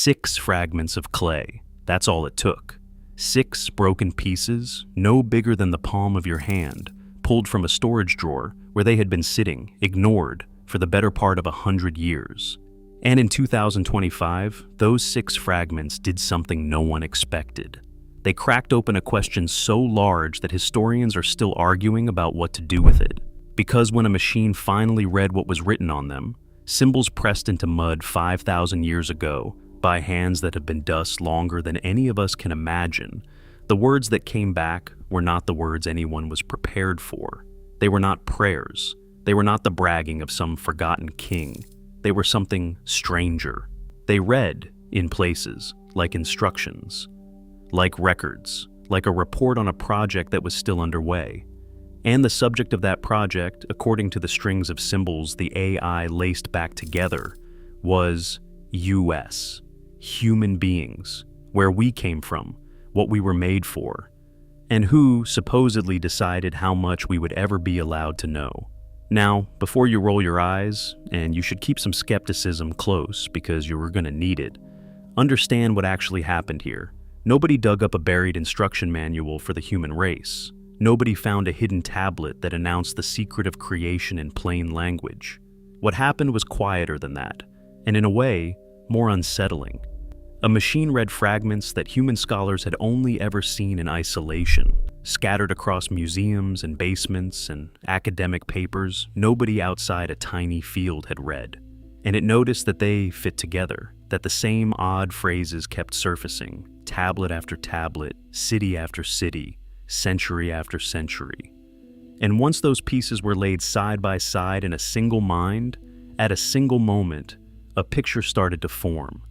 6 fragments of clay. That's all it took. 6 broken pieces, no bigger than the palm of your hand, pulled from a storage drawer where they had been sitting, ignored, for the better part of 100 years. And in 2025, those 6 fragments did something no one expected. They cracked open a question so large that historians are still arguing about what to do with it. Because when a machine finally read what was written on them, symbols pressed into mud 5,000 years ago by hands that have been dust longer than any of us can imagine, the words that came back were not the words anyone was prepared for. They were not prayers. They were not the bragging of some forgotten king. They were something stranger. They read, in places, like instructions, like records, like a report on a project that was still underway. And the subject of that project, according to the strings of symbols the AI laced back together, was US, human beings, where we came from, what we were made for, and who supposedly decided how much we would ever be allowed to know. Now, before you roll your eyes, and you should keep some skepticism close because you're going to need it, understand what actually happened here. Nobody dug up a buried instruction manual for the human race. Nobody found a hidden tablet that announced the secret of creation in plain language. What happened was quieter than that, and in a way, more unsettling. A machine read fragments that human scholars had only ever seen in isolation, scattered across museums and basements and academic papers nobody outside a tiny field had read. And it noticed that they fit together, that the same odd phrases kept surfacing, tablet after tablet, city after city, century after century. And once those pieces were laid side by side in a single mind, at a single moment, a picture started to form.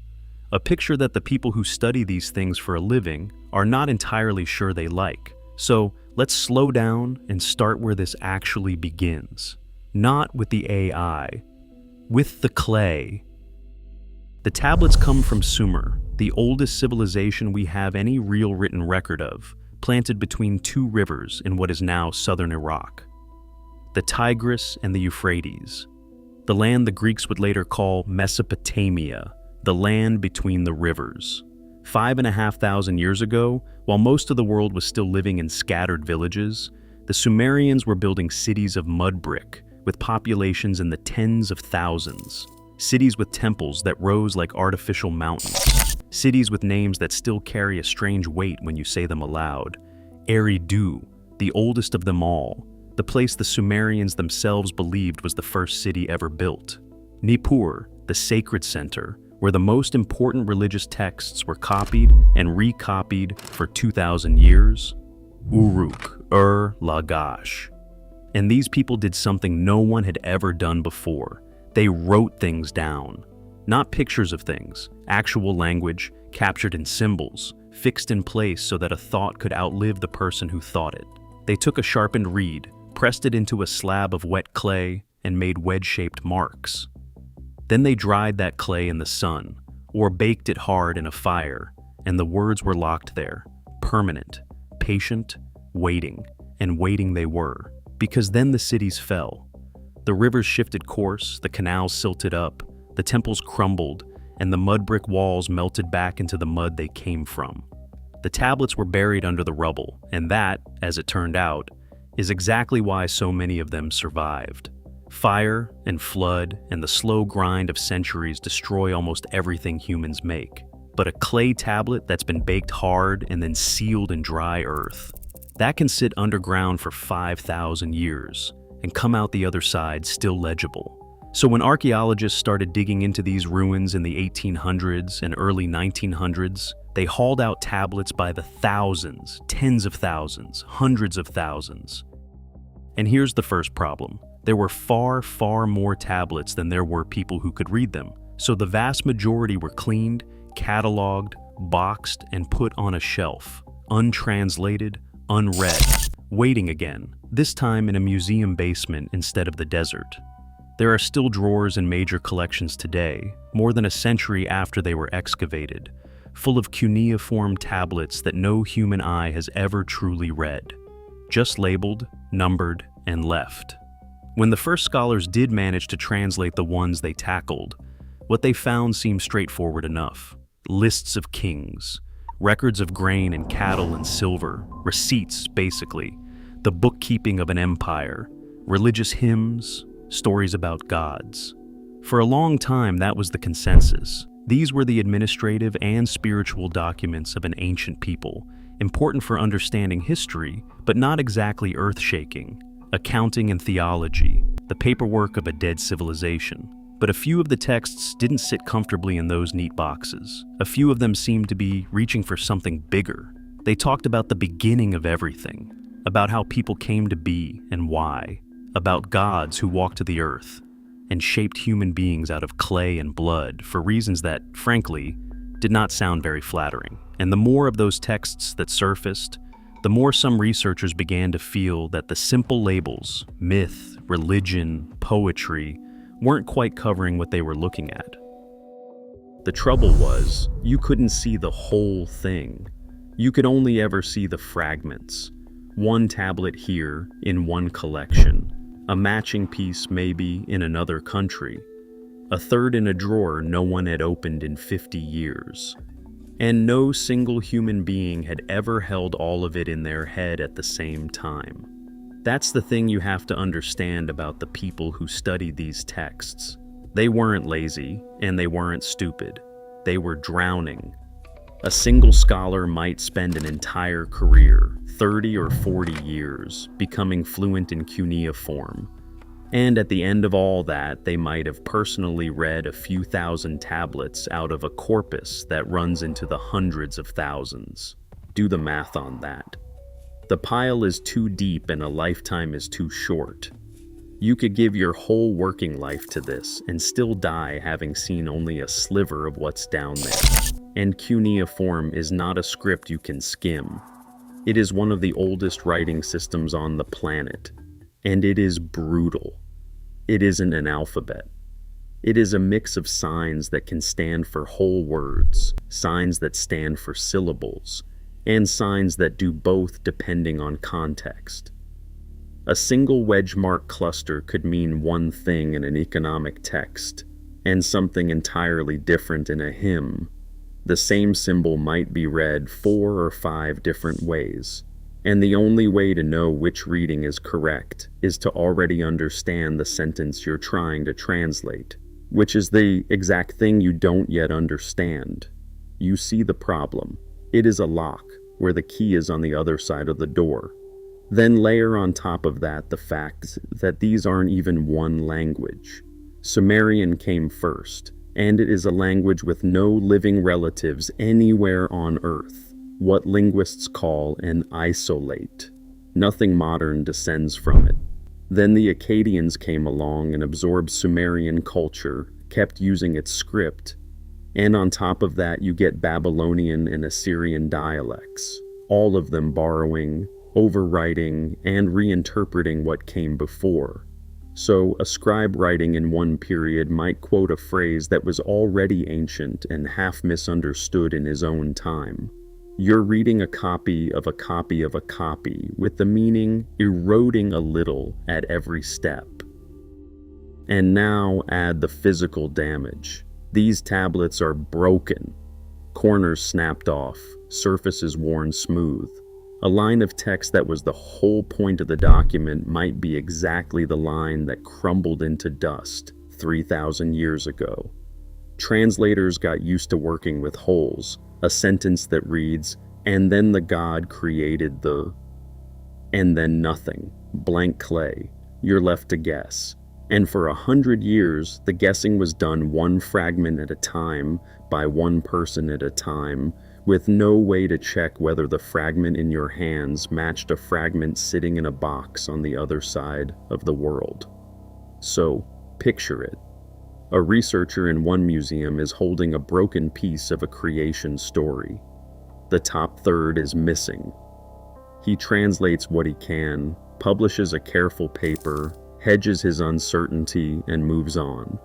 A picture that the people who study these things for a living are not entirely sure they like. So let's slow down and start where this actually begins. Not with the AI, with the clay. The tablets come from Sumer, the oldest civilization we have any real written record of, planted between 2 rivers in what is now southern Iraq. The Tigris and the Euphrates, the land the Greeks would later call Mesopotamia, the land between the rivers. 5,500 years ago, while most of the world was still living in scattered villages, the Sumerians were building cities of mud brick with populations in the tens of thousands. Cities with temples that rose like artificial mountains. Cities with names that still carry a strange weight when you say them aloud. Eridu, the oldest of them all, the place the Sumerians themselves believed was the first city ever built. Nippur, the sacred center, where the most important religious texts were copied and recopied for 2,000 years. Uruk, Lagash. And these people did something no one had ever done before. They wrote things down. Not pictures of things, actual language, captured in symbols, fixed in place so that a thought could outlive the person who thought it. They took a sharpened reed, pressed it into a slab of wet clay, and made wedge-shaped marks. Then they dried that clay in the sun, or baked it hard in a fire, and the words were locked there, permanent, patient, waiting, and waiting they were, because then the cities fell. The rivers shifted course, the canals silted up, the temples crumbled, and the mud brick walls melted back into the mud they came from. The tablets were buried under the rubble, and that, as it turned out, is exactly why so many of them survived. Fire and flood and the slow grind of centuries destroy almost everything humans make. But a clay tablet that's been baked hard and then sealed in dry earth, that can sit underground for 5,000 years and come out the other side still legible. So when archaeologists started digging into these ruins in the 1800s and early 1900s, they hauled out tablets by the thousands, tens of thousands, hundreds of thousands. And here's the first problem. There were far, far more tablets than there were people who could read them. So the vast majority were cleaned, cataloged, boxed, and put on a shelf, untranslated, unread, waiting again, this time in a museum basement instead of the desert. There are still drawers in major collections today, more than a century after they were excavated, full of cuneiform tablets that no human eye has ever truly read, just labeled, numbered, and left. When the first scholars did manage to translate the ones they tackled, what they found seemed straightforward enough. Lists of kings, records of grain and cattle and silver, receipts, basically, the bookkeeping of an empire, religious hymns, stories about gods. For a long time, that was the consensus. These were the administrative and spiritual documents of an ancient people, important for understanding history, but not exactly earth-shaking. Accounting and theology, the paperwork of a dead civilization. But a few of the texts didn't sit comfortably in those neat boxes. A few of them seemed to be reaching for something bigger. They talked about the beginning of everything, about how people came to be and why, about gods who walked the earth and shaped human beings out of clay and blood for reasons that, frankly, did not sound very flattering. And the more of those texts that surfaced, the more some researchers began to feel that the simple labels, myth, religion, poetry, weren't quite covering what they were looking at. The trouble was, you couldn't see the whole thing. You could only ever see the fragments. One tablet here in one collection, a matching piece maybe in another country, a third in a drawer no one had opened in 50 years. And no single human being had ever held all of it in their head at the same time. That's the thing you have to understand about the people who studied these texts. They weren't lazy, and they weren't stupid. They were drowning. A single scholar might spend an entire career, 30 or 40 years, becoming fluent in cuneiform. And at the end of all that, they might have personally read a few thousand tablets out of a corpus that runs into the hundreds of thousands. Do the math on that. The pile is too deep and a lifetime is too short. You could give your whole working life to this and still die having seen only a sliver of what's down there. And cuneiform is not a script you can skim. It is one of the oldest writing systems on the planet. And it is brutal. It isn't an alphabet. It is a mix of signs that can stand for whole words, signs that stand for syllables, and signs that do both depending on context. A single wedge mark cluster could mean one thing in an economic text, and something entirely different in a hymn. The same symbol might be read 4 or 5 different ways. And the only way to know which reading is correct is to already understand the sentence you're trying to translate, which is the exact thing you don't yet understand. You see the problem. It is a lock, where the key is on the other side of the door. Then layer on top of that the fact that these aren't even one language. Sumerian came first, and it is a language with no living relatives anywhere on Earth. What linguists call an isolate. Nothing modern descends from it. Then the Akkadians came along and absorbed Sumerian culture, kept using its script, and on top of that you get Babylonian and Assyrian dialects, all of them borrowing, overwriting, and reinterpreting what came before. So a scribe writing in one period might quote a phrase that was already ancient and half misunderstood in his own time. You're reading a copy of a copy of a copy, with the meaning eroding a little at every step. And now add the physical damage. These tablets are broken, corners snapped off, surfaces worn smooth. A line of text that was the whole point of the document might be exactly the line that crumbled into dust 3,000 years ago. Translators got used to working with holes. A sentence that reads, and then the God created the... and then nothing. Blank clay. You're left to guess. And for 100 years, the guessing was done one fragment at a time, by one person at a time, with no way to check whether the fragment in your hands matched a fragment sitting in a box on the other side of the world. So, picture it. A researcher in one museum is holding a broken piece of a creation story. The top third is missing. He translates what he can, publishes a careful paper, hedges his uncertainty, and moves on.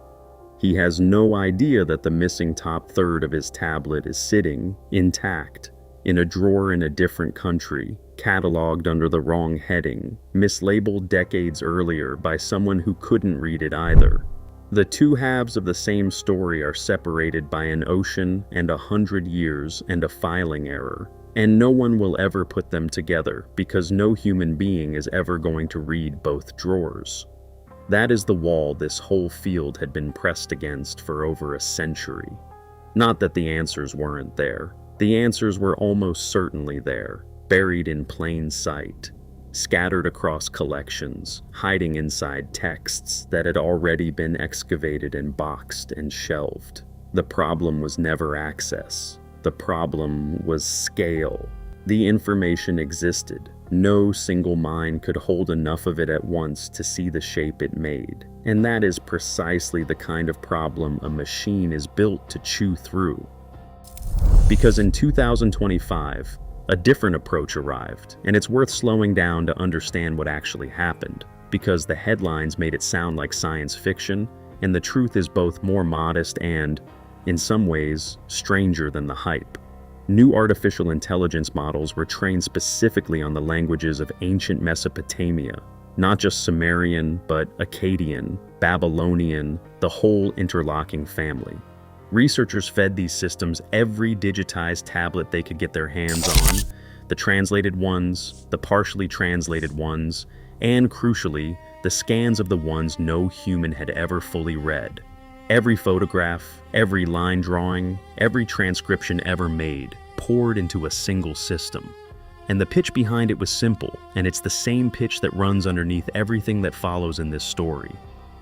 He has no idea that the missing top third of his tablet is sitting, intact, in a drawer in a different country, cataloged under the wrong heading, mislabeled decades earlier by someone who couldn't read it either. The two halves of the same story are separated by an ocean and 100 years and a filing error, and no one will ever put them together because no human being is ever going to read both drawers. That is the wall this whole field had been pressed against for over a century. Not that the answers weren't there. The answers were almost certainly there, buried in plain sight, scattered across collections, hiding inside texts that had already been excavated and boxed and shelved. The problem was never access. The problem was scale. The information existed. No single mind could hold enough of it at once to see the shape it made. And that is precisely the kind of problem a machine is built to chew through. Because in 2025, a different approach arrived, and it's worth slowing down to understand what actually happened, because the headlines made it sound like science fiction, and the truth is both more modest and, in some ways, stranger than the hype. New artificial intelligence models were trained specifically on the languages of ancient Mesopotamia, not just Sumerian, but Akkadian, Babylonian, the whole interlocking family. Researchers fed these systems every digitized tablet they could get their hands on, the translated ones, the partially translated ones, and crucially, the scans of the ones no human had ever fully read. Every photograph, every line drawing, every transcription ever made poured into a single system. And the pitch behind it was simple, and it's the same pitch that runs underneath everything that follows in this story.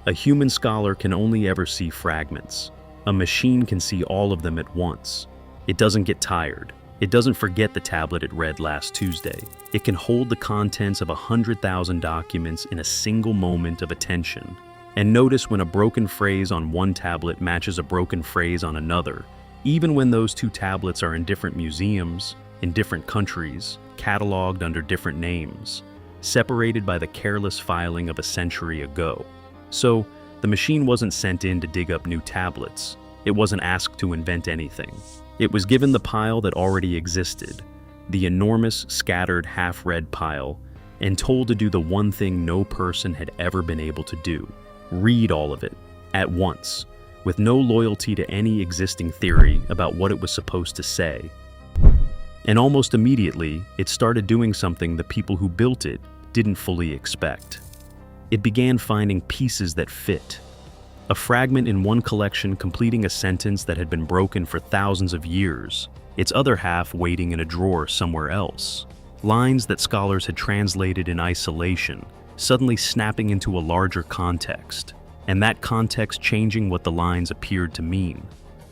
A human scholar can only ever see fragments. A machine can see all of them at once. It doesn't get tired. It doesn't forget the tablet it read last Tuesday. It can hold the contents of 100,000 documents in a single moment of attention. And notice when a broken phrase on one tablet matches a broken phrase on another, even when those two tablets are in different museums, in different countries, cataloged under different names, separated by the careless filing of a century ago. So, the machine wasn't sent in to dig up new tablets. It wasn't asked to invent anything. It was given the pile that already existed, the enormous, scattered, half-read pile, and told to do the one thing no person had ever been able to do: read all of it, at once, with no loyalty to any existing theory about what it was supposed to say. And almost immediately, it started doing something the people who built it didn't fully expect. It began finding pieces that fit. A fragment in one collection completing a sentence that had been broken for thousands of years, its other half waiting in a drawer somewhere else. Lines that scholars had translated in isolation, suddenly snapping into a larger context, and that context changing what the lines appeared to mean.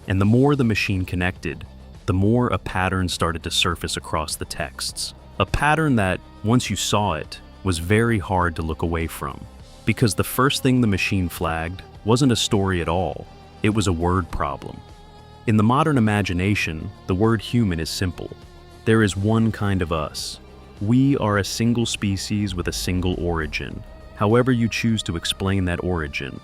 And the more the machine connected, the more a pattern started to surface across the texts. A pattern that, once you saw it, was very hard to look away from, because the first thing the machine flagged wasn't a story at all, it was a word problem. In the modern imagination, the word human is simple. There is one kind of us. We are a single species with a single origin, however you choose to explain that origin.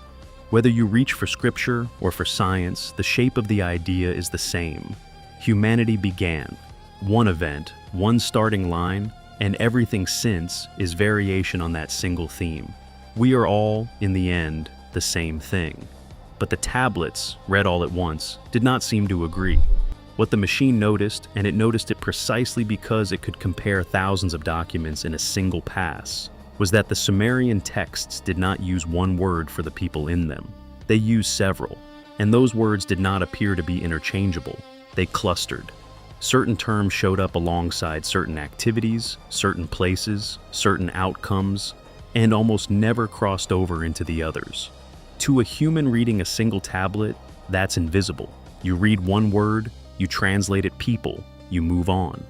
Whether you reach for scripture or for science, the shape of the idea is the same. Humanity began. One event, one starting line, and everything since is variation on that single theme. We are all, in the end, the same thing. But the tablets, read all at once, did not seem to agree. What the machine noticed, and it noticed it precisely because it could compare thousands of documents in a single pass, was that the Sumerian texts did not use one word for the people in them. They used several, and those words did not appear to be interchangeable. They clustered. Certain terms showed up alongside certain activities, certain places, certain outcomes, and almost never crossed over into the others. To a human reading a single tablet, that's invisible. You read one word, you translate it people, you move on.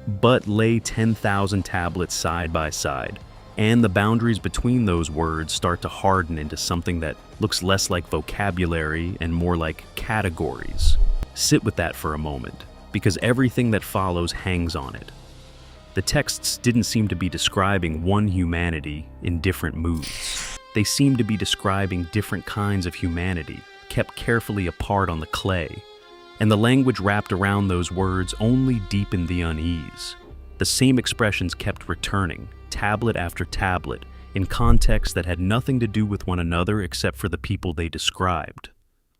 But lay 10,000 tablets side by side, and the boundaries between those words start to harden into something that looks less like vocabulary and more like categories. Sit with that for a moment, because everything that follows hangs on it. The texts didn't seem to be describing one humanity in different moods. They seemed to be describing different kinds of humanity, kept carefully apart on the clay. And the language wrapped around those words only deepened the unease. The same expressions kept returning, tablet after tablet, in contexts that had nothing to do with one another except for the people they described.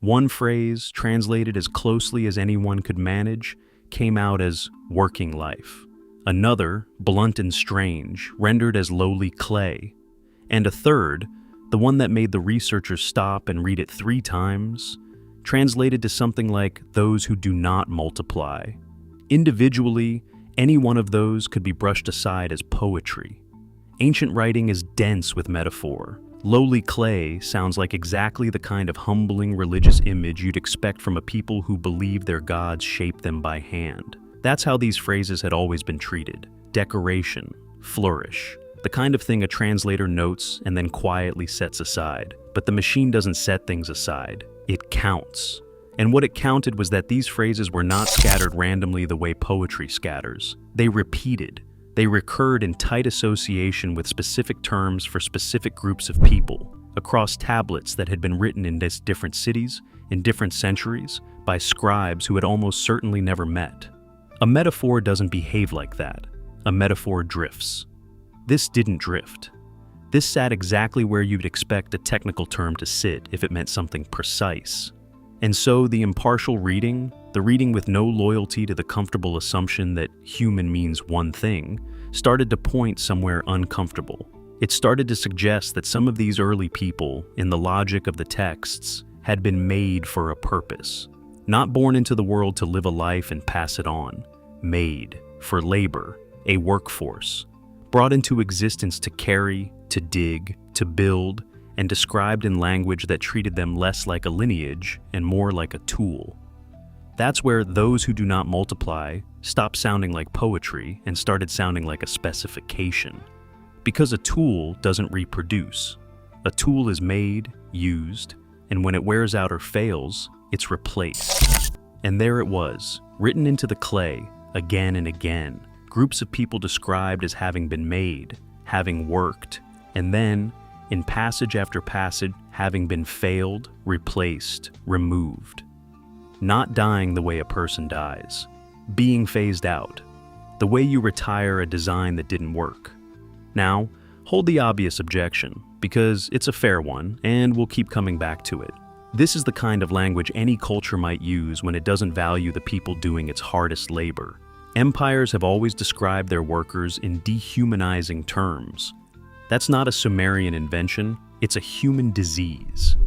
One phrase, translated as closely as anyone could manage, came out as working life. Another, blunt and strange, rendered as lowly clay. And a third, the one that made the researchers stop and read it 3 times, translated to something like those who do not multiply. Individually, any one of those could be brushed aside as poetry. Ancient writing is dense with metaphor. Lowly clay sounds like exactly the kind of humbling religious image you'd expect from a people who believe their gods shaped them by hand. That's how these phrases had always been treated. Decoration, flourish, the kind of thing a translator notes and then quietly sets aside. But the machine doesn't set things aside, it counts. And what it counted was that these phrases were not scattered randomly the way poetry scatters. They repeated. They recurred in tight association with specific terms for specific groups of people, across tablets that had been written in different cities, in different centuries, by scribes who had almost certainly never met. A metaphor doesn't behave like that. A metaphor drifts. This didn't drift. This sat exactly where you'd expect a technical term to sit if it meant something precise. And so the impartial reading, the reading with no loyalty to the comfortable assumption that human means one thing, started to point somewhere uncomfortable. It started to suggest that some of these early people, in the logic of the texts, had been made for a purpose. Not born into the world to live a life and pass it on. Made for labor, a workforce. Brought into existence to carry, to dig, to build, and described in language that treated them less like a lineage and more like a tool. That's where those who do not multiply stopped sounding like poetry and started sounding like a specification. Because a tool doesn't reproduce. A tool is made, used, and when it wears out or fails, it's replaced. And there it was, written into the clay, again and again, groups of people described as having been made, having worked, and then, in passage after passage, having been failed, replaced, removed. Not dying the way a person dies. Being phased out. The way you retire a design that didn't work. Now, hold the obvious objection, because it's a fair one, and we'll keep coming back to it. This is the kind of language any culture might use when it doesn't value the people doing its hardest labor. Empires have always described their workers in dehumanizing terms. That's not a Sumerian invention, it's a human disease.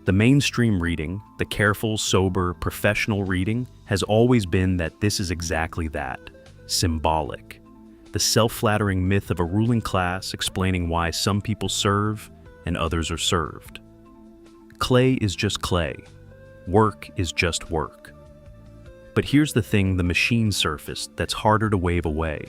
The mainstream reading, the careful, sober, professional reading, has always been that this is exactly that, symbolic. The self-flattering myth of a ruling class explaining why some people serve and others are served. Clay is just clay. Work is just work. But here's the thing the machine surfaced that's harder to wave away.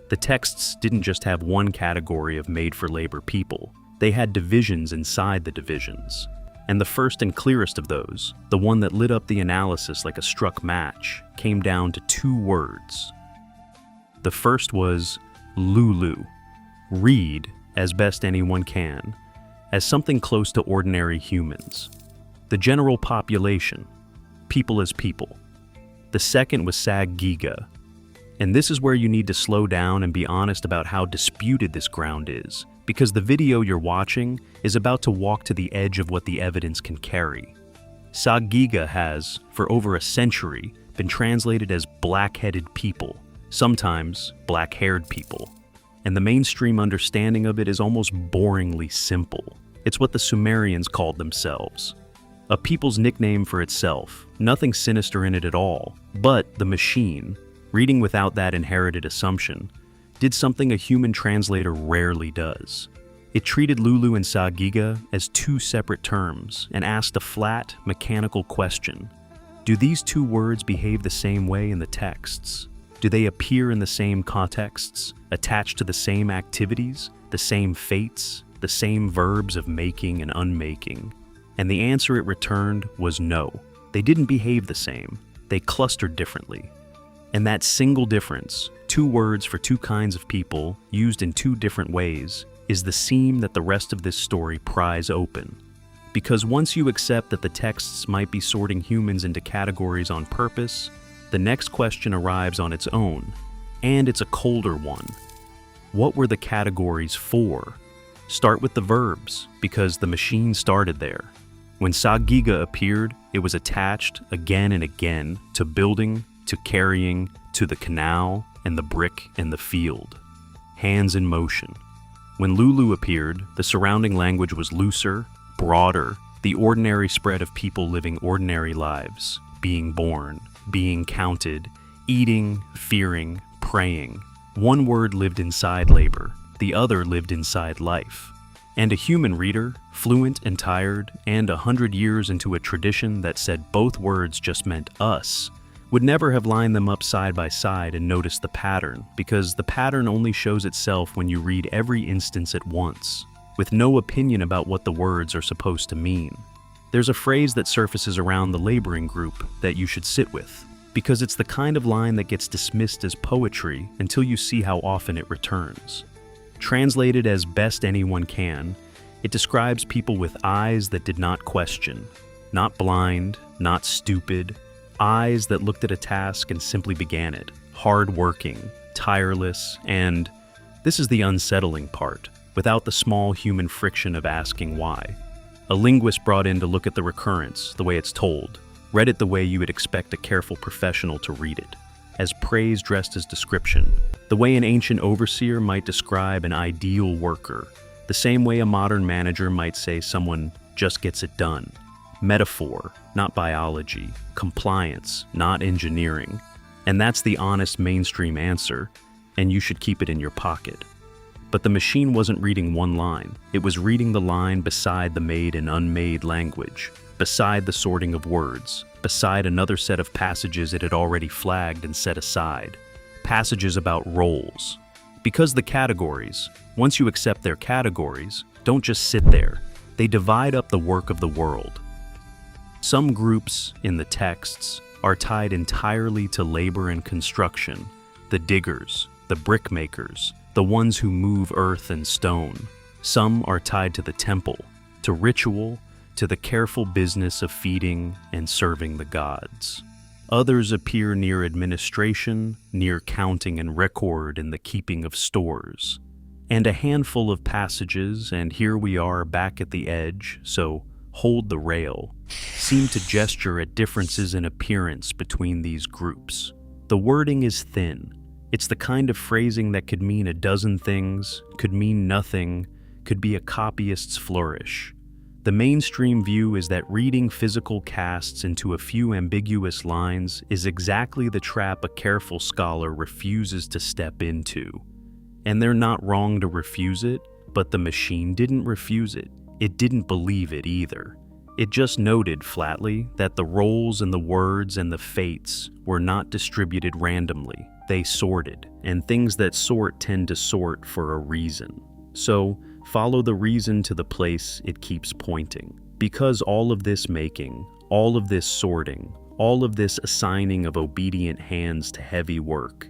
The texts didn't just have one category of made-for-labor people. They had divisions inside the divisions. And the first and clearest of those, the one that lit up the analysis like a struck match, came down to 2 words. The first was Lulu. Read, as best anyone can, as something close to ordinary humans. The general population, people as people. The second was Sag-Giga. And this is where you need to slow down and be honest about how disputed this ground is, because the video you're watching is about to walk to the edge of what the evidence can carry. Sag-Giga has, for over a century, been translated as black-headed people, sometimes black-haired people. And the mainstream understanding of it is almost boringly simple. It's what the Sumerians called themselves. A people's nickname for itself, nothing sinister in it at all, but the machine, reading without that inherited assumption, did something a human translator rarely does. It treated Lulu and Sag-Giga as 2 separate terms and asked a flat, mechanical question. Do these 2 words behave the same way in the texts? Do they appear in the same contexts, attached to the same activities, the same fates, the same verbs of making and unmaking? And the answer it returned was no. They didn't behave the same. They clustered differently. And that single difference, 2 words for 2 kinds of people, used in 2 different ways, is the seam that the rest of this story pries open. Because once you accept that the texts might be sorting humans into categories on purpose, the next question arrives on its own, and it's a colder one. What were the categories for? Start with the verbs, because the machine started there. When Sagiga appeared, it was attached again and again to building, to carrying, to the canal, and the brick and the field. Hands in motion. When Lulu appeared, the surrounding language was looser, broader, the ordinary spread of people living ordinary lives, being born, being counted, eating, fearing, praying. One word lived inside labor, the other lived inside life. And a human reader, fluent and tired, and 100 years into a tradition that said both words just meant us, would never have lined them up side by side and noticed the pattern, because the pattern only shows itself when you read every instance at once, with no opinion about what the words are supposed to mean. There's a phrase that surfaces around the laboring group that you should sit with, because it's the kind of line that gets dismissed as poetry until you see how often it returns. Translated as best anyone can, it describes people with eyes that did not question, not blind, not stupid, eyes that looked at a task and simply began it, hard-working, tireless, and, this is the unsettling part, without the small human friction of asking why. A linguist brought in to look at the recurrence, the way it's told, read it the way you would expect a careful professional to read it, as praise dressed as description, the way an ancient overseer might describe an ideal worker, the same way a modern manager might say someone just gets it done. Metaphor, not biology. Compliance, not engineering. And that's the honest mainstream answer, and you should keep it in your pocket. But the machine wasn't reading one line. It was reading the line beside the made and unmade language, beside the sorting of words, beside another set of passages it had already flagged and set aside. Passages about roles. Because the categories, once you accept their categories, don't just sit there. They divide up the work of the world. Some groups in the texts are tied entirely to labor and construction, the diggers, the brickmakers, the ones who move earth and stone. Some are tied to the temple, to ritual, to the careful business of feeding and serving the gods. Others appear near administration, near counting and record and the keeping of stores. And a handful of passages, and here we are back at the edge, so hold the rail, seem to gesture at differences in appearance between these groups. The wording is thin. It's the kind of phrasing that could mean a dozen things, could mean nothing, could be a copyist's flourish. The mainstream view is that reading physical casts into a few ambiguous lines is exactly the trap a careful scholar refuses to step into. And they're not wrong to refuse it, but the machine didn't refuse it. It didn't believe it either. It just noted flatly that the roles and the words and the fates were not distributed randomly. They sorted, and things that sort tend to sort for a reason. So, follow the reason to the place it keeps pointing. Because all of this making, all of this sorting, all of this assigning of obedient hands to heavy work,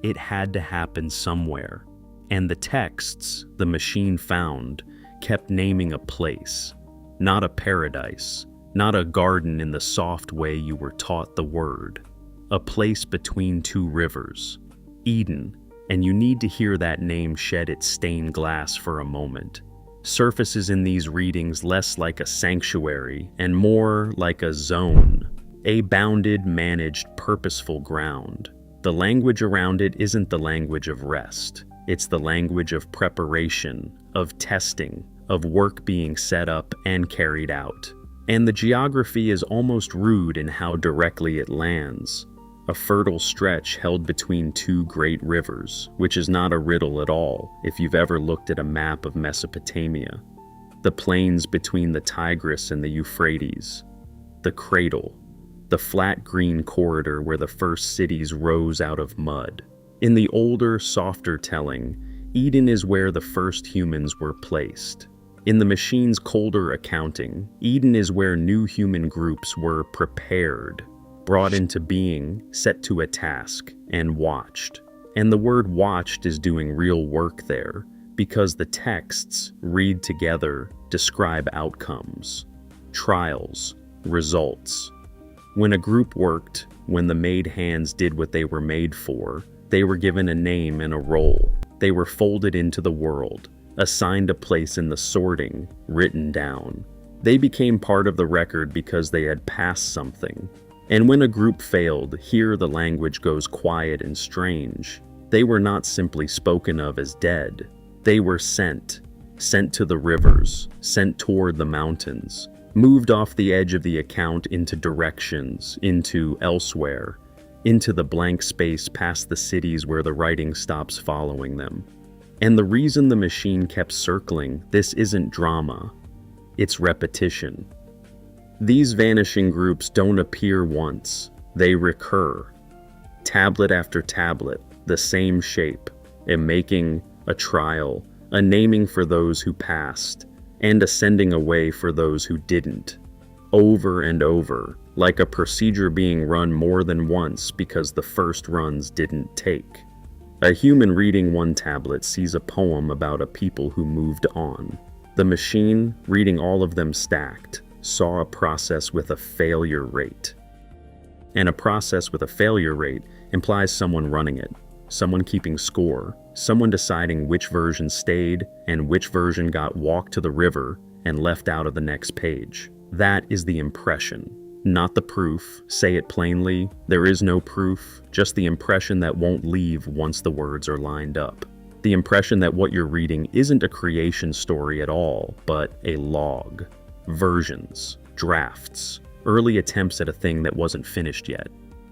it had to happen somewhere. And the texts the machine found kept naming a place, not a paradise, not a garden in the soft way you were taught the word. A place between two rivers, Eden, and you need to hear that name shed its stained glass for a moment. Surfaces in these readings less like a sanctuary and more like a zone, a bounded, managed, purposeful ground. The language around it isn't the language of rest. It's the language of preparation, of testing, of work being set up and carried out. And the geography is almost rude in how directly it lands. A fertile stretch held between two great rivers, which is not a riddle at all if you've ever looked at a map of Mesopotamia. The plains between the Tigris and the Euphrates. The cradle. The flat green corridor where the first cities rose out of mud. In the older, softer telling, Eden is where the first humans were placed. In the machine's colder accounting, Eden is where new human groups were prepared, brought into being, set to a task, and watched. And the word watched is doing real work there, because the texts, read together, describe outcomes, trials, results. When a group worked, when the made hands did what they were made for, they were given a name and a role. They were folded into the world, assigned a place in the sorting, written down. They became part of the record because they had passed something. And when a group failed, here the language goes quiet and strange. They were not simply spoken of as dead. They were sent to the rivers, sent toward the mountains, moved off the edge of the account into directions, into elsewhere, into the blank space past the cities where the writing stops following them. And the reason the machine kept circling, this isn't drama, it's repetition. These vanishing groups don't appear once, they recur. Tablet after tablet, the same shape, a making, a trial, a naming for those who passed, and a sending away for those who didn't. Over and over, like a procedure being run more than once because the first runs didn't take. A human reading one tablet sees a poem about a people who moved on. The machine, reading all of them stacked, saw a process with a failure rate. And a process with a failure rate implies someone running it, someone keeping score, someone deciding which version stayed and which version got walked to the river and left out of the next page. That is the impression, not the proof. Say it plainly, there is no proof, just the impression that won't leave once the words are lined up. The impression that what you're reading isn't a creation story at all, but a log. Versions, drafts, early attempts at a thing that wasn't finished yet.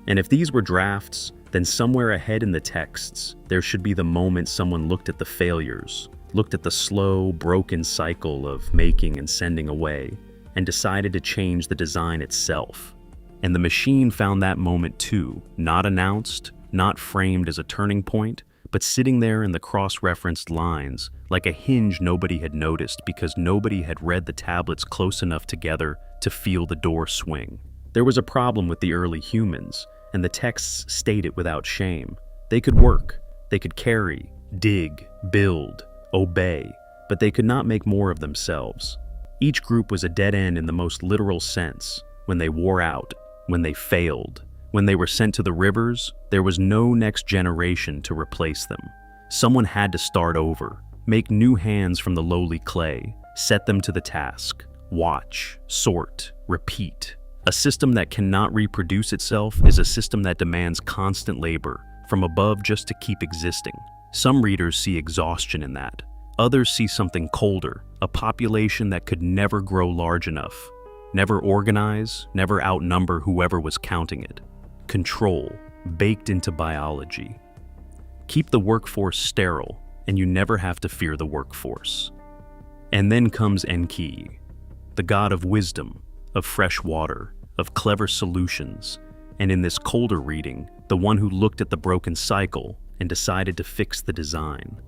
And if these were drafts, then somewhere ahead in the texts, there should be the moment someone looked at the failures, looked at the slow, broken cycle of making and sending away, and decided to change the design itself. And the machine found that moment too, not announced, not framed as a turning point, but sitting there in the cross-referenced lines, like a hinge nobody had noticed because nobody had read the tablets close enough together to feel the door swing. There was a problem with the early humans, and the texts state it without shame. They could work, they could carry, dig, build, obey, but they could not make more of themselves. Each group was a dead end in the most literal sense. When they wore out, when they failed, when they were sent to the rivers, there was no next generation to replace them. Someone had to start over, make new hands from the lowly clay, set them to the task, watch, sort, repeat. A system that cannot reproduce itself is a system that demands constant labor from above just to keep existing. Some readers see exhaustion in that. Others see something colder, a population that could never grow large enough, never organize, never outnumber whoever was counting it. Control, baked into biology. Keep the workforce sterile, and you never have to fear the workforce. And then comes Enki, the god of wisdom, of fresh water, of clever solutions, and in this colder reading, the one who looked at the broken cycle and decided to fix the design.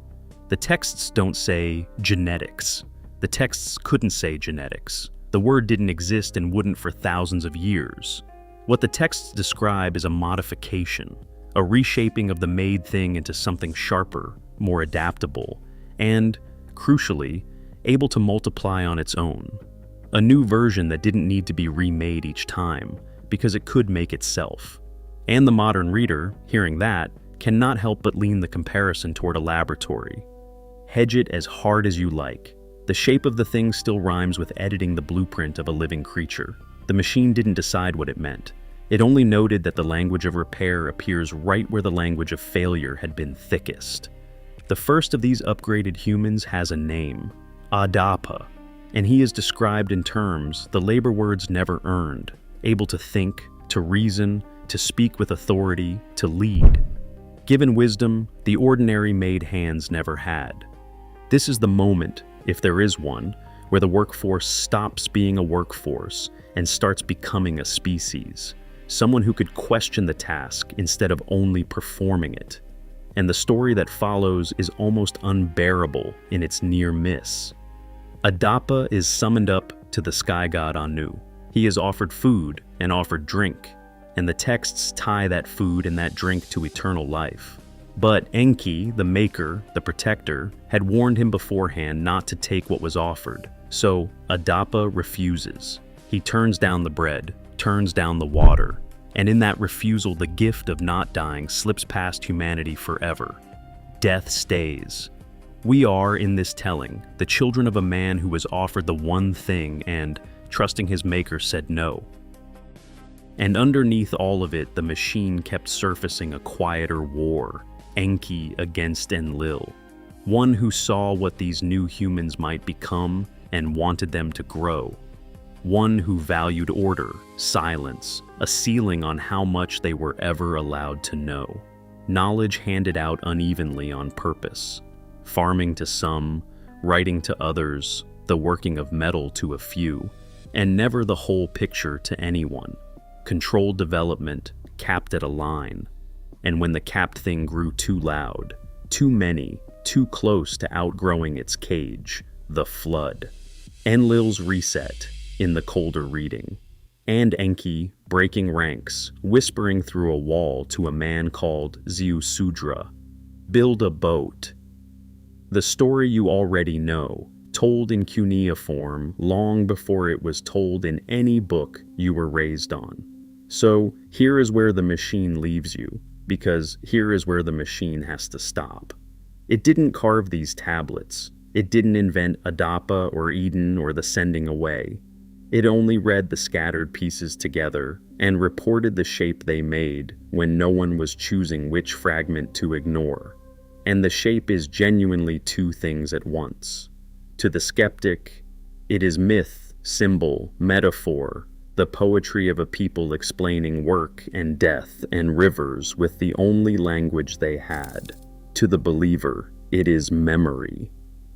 The texts don't say genetics. The texts couldn't say genetics. The word didn't exist and wouldn't for thousands of years. What the texts describe is a modification, a reshaping of the made thing into something sharper, more adaptable, and, crucially, able to multiply on its own. A new version that didn't need to be remade each time, because it could make itself. And the modern reader, hearing that, cannot help but lean the comparison toward a laboratory. Hedge it as hard as you like. The shape of the thing still rhymes with editing the blueprint of a living creature. The machine didn't decide what it meant. It only noted that the language of repair appears right where the language of failure had been thickest. The first of these upgraded humans has a name, Adapa, and he is described in terms the labor words never earned, able to think, to reason, to speak with authority, to lead. Given wisdom, the ordinary made hands never had. This is the moment, if there is one, where the workforce stops being a workforce and starts becoming a species, someone who could question the task instead of only performing it. And the story that follows is almost unbearable in its near miss. Adapa is summoned up to the sky god Anu. He is offered food and offered drink, and the texts tie that food and that drink to eternal life. But Enki, the maker, the protector, had warned him beforehand not to take what was offered. So Adapa refuses. He turns down the bread, turns down the water, and in that refusal the gift of not dying slips past humanity forever. Death stays. We are, in this telling, the children of a man who was offered the one thing and, trusting his maker, said no. And underneath all of it, the machine kept surfacing a quieter war, Enki against Enlil, one who saw what these new humans might become and wanted them to grow, one who valued order, silence, a ceiling on how much they were ever allowed to know, knowledge handed out unevenly on purpose, farming to some, writing to others, the working of metal to a few, and never the whole picture to anyone. Controlled development, capped at a line. And when the capped thing grew too loud, too many, too close to outgrowing its cage, the flood. Enlil's reset, in the colder reading. And Enki, breaking ranks, whispering through a wall to a man called Ziusudra, build a boat. The story you already know, told in cuneiform long before it was told in any book you were raised on. So here is where the machine leaves you, because here is where the machine has to stop. It didn't carve these tablets. It didn't invent Adapa or Eden or the sending away. It only read the scattered pieces together and reported the shape they made when no one was choosing which fragment to ignore. And the shape is genuinely two things at once. To the skeptic, it is myth, symbol, metaphor, the poetry of a people explaining work and death and rivers with the only language they had. To the believer, it is memory.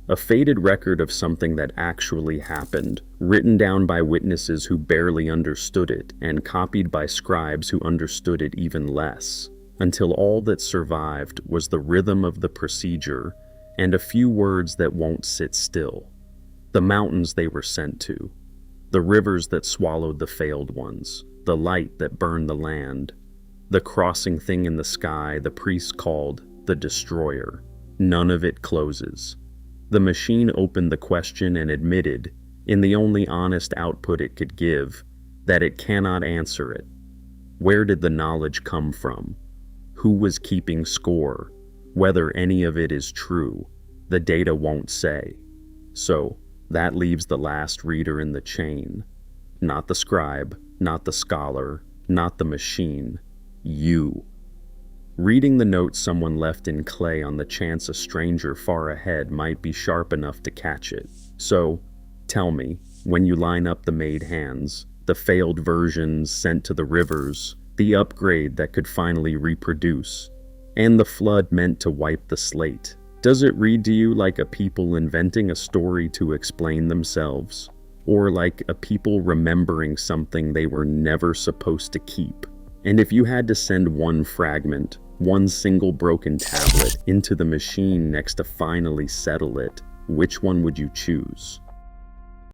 A faded record of something that actually happened, written down by witnesses who barely understood it and copied by scribes who understood it even less, until all that survived was the rhythm of the procedure and a few words that won't sit still. The mountains they were sent to, the rivers that swallowed the failed ones, the light that burned the land, the crossing thing in the sky the priest called the destroyer. None of it closes. The machine opened the question and admitted, in the only honest output it could give, that it cannot answer it. Where did the knowledge come from? Who was keeping score? Whether any of it is true, the data won't say. So, that leaves the last reader in the chain. Not the scribe, not the scholar, not the machine. You. Reading the notes someone left in clay on the chance a stranger far ahead might be sharp enough to catch it. So, tell me, when you line up the made hands, the failed versions sent to the rivers, the upgrade that could finally reproduce, and the flood meant to wipe the slate, does it read to you like a people inventing a story to explain themselves? Or like a people remembering something they were never supposed to keep? And if you had to send one fragment, one single broken tablet, into the machine next to finally settle it, which one would you choose?